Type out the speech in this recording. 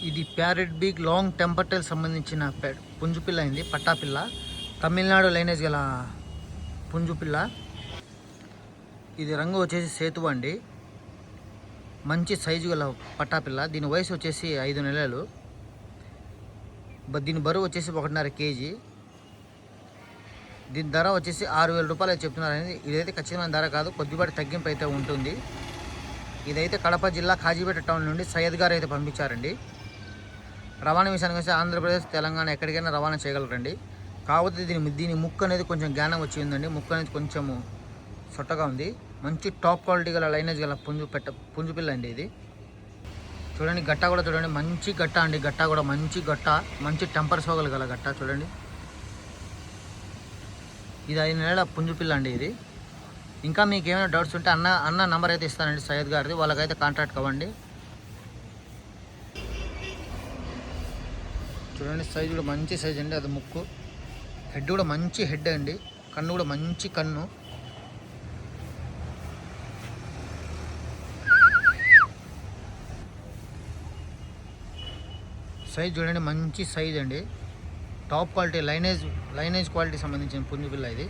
ఇది parrot big long టెంపర్టైల్ సంబంధించిన పుంజుపిల్ల అయింది, పట్టాపిల్ల. తమిళనాడు లైనేజ్ గల పుంజుపిల్ల. ఇది రంగు వచ్చేసి సేతువ అండి. మంచి సైజు గల పట్టాపిల్ల. దీని వయసు వచ్చేసి 5 నెలలు. దీని బరువు వచ్చేసి 1.5 కేజీ. దీని ధర వచ్చేసి 6,000 రూపాయలు చెప్తున్నారండి. ఇదైతే ఖచ్చితమైన ధర కాదు, కొద్దిపాటి తగ్గింపు అయితే ఉంటుంది. ఇదైతే కడప జిల్లా కాజీపేట టౌన్ నుండి సయ్యద్ గారు అయితే పంపించారండి. రవాణా విషయానికి వస్తే ఆంధ్రప్రదేశ్, తెలంగాణ ఎక్కడికైనా రవాణా చేయగలరండి. కాకపోతే దీని ముక్కు అనేది కొంచెం జ్ఞానం వచ్చి ఉందండి. ముక్కు అనేది కొంచెము సొట్టగా ఉంది. మంచి టాప్ క్వాలిటీ గల లైనేజ్ గల పుంజుపిల్ల అండి ఇది. చూడండి గట్ట కూడా చూడండి, మంచి గట్ట అండి. గట్ట కూడా మంచి గట్ట, మంచి టెంపర్ సోగలు గల గట్ట చూడండి. ఇది 5 నెలల పుంజుపిల్ల అండి ఇది. ఇంకా మీకు ఏమైనా డౌట్స్ ఉంటే అన్న నంబర్ అయితే ఇస్తానండి సయ్యద్ గారిది, వాళ్ళకైతే కాంటాక్ట్ అవ్వండి. చూడండి సైజు కూడా మంచి సైజ్ అండి. అది ముక్కు, హెడ్ కూడా మంచి హెడ్ అండి. కన్ను కూడా మంచి కన్ను. సైజ్ చూడండి మంచి సైజ్ అండి. టాప్ క్వాలిటీ లైనేజ్ క్వాలిటీ సంబంధించిన పుంజుపిల్ల ఇది.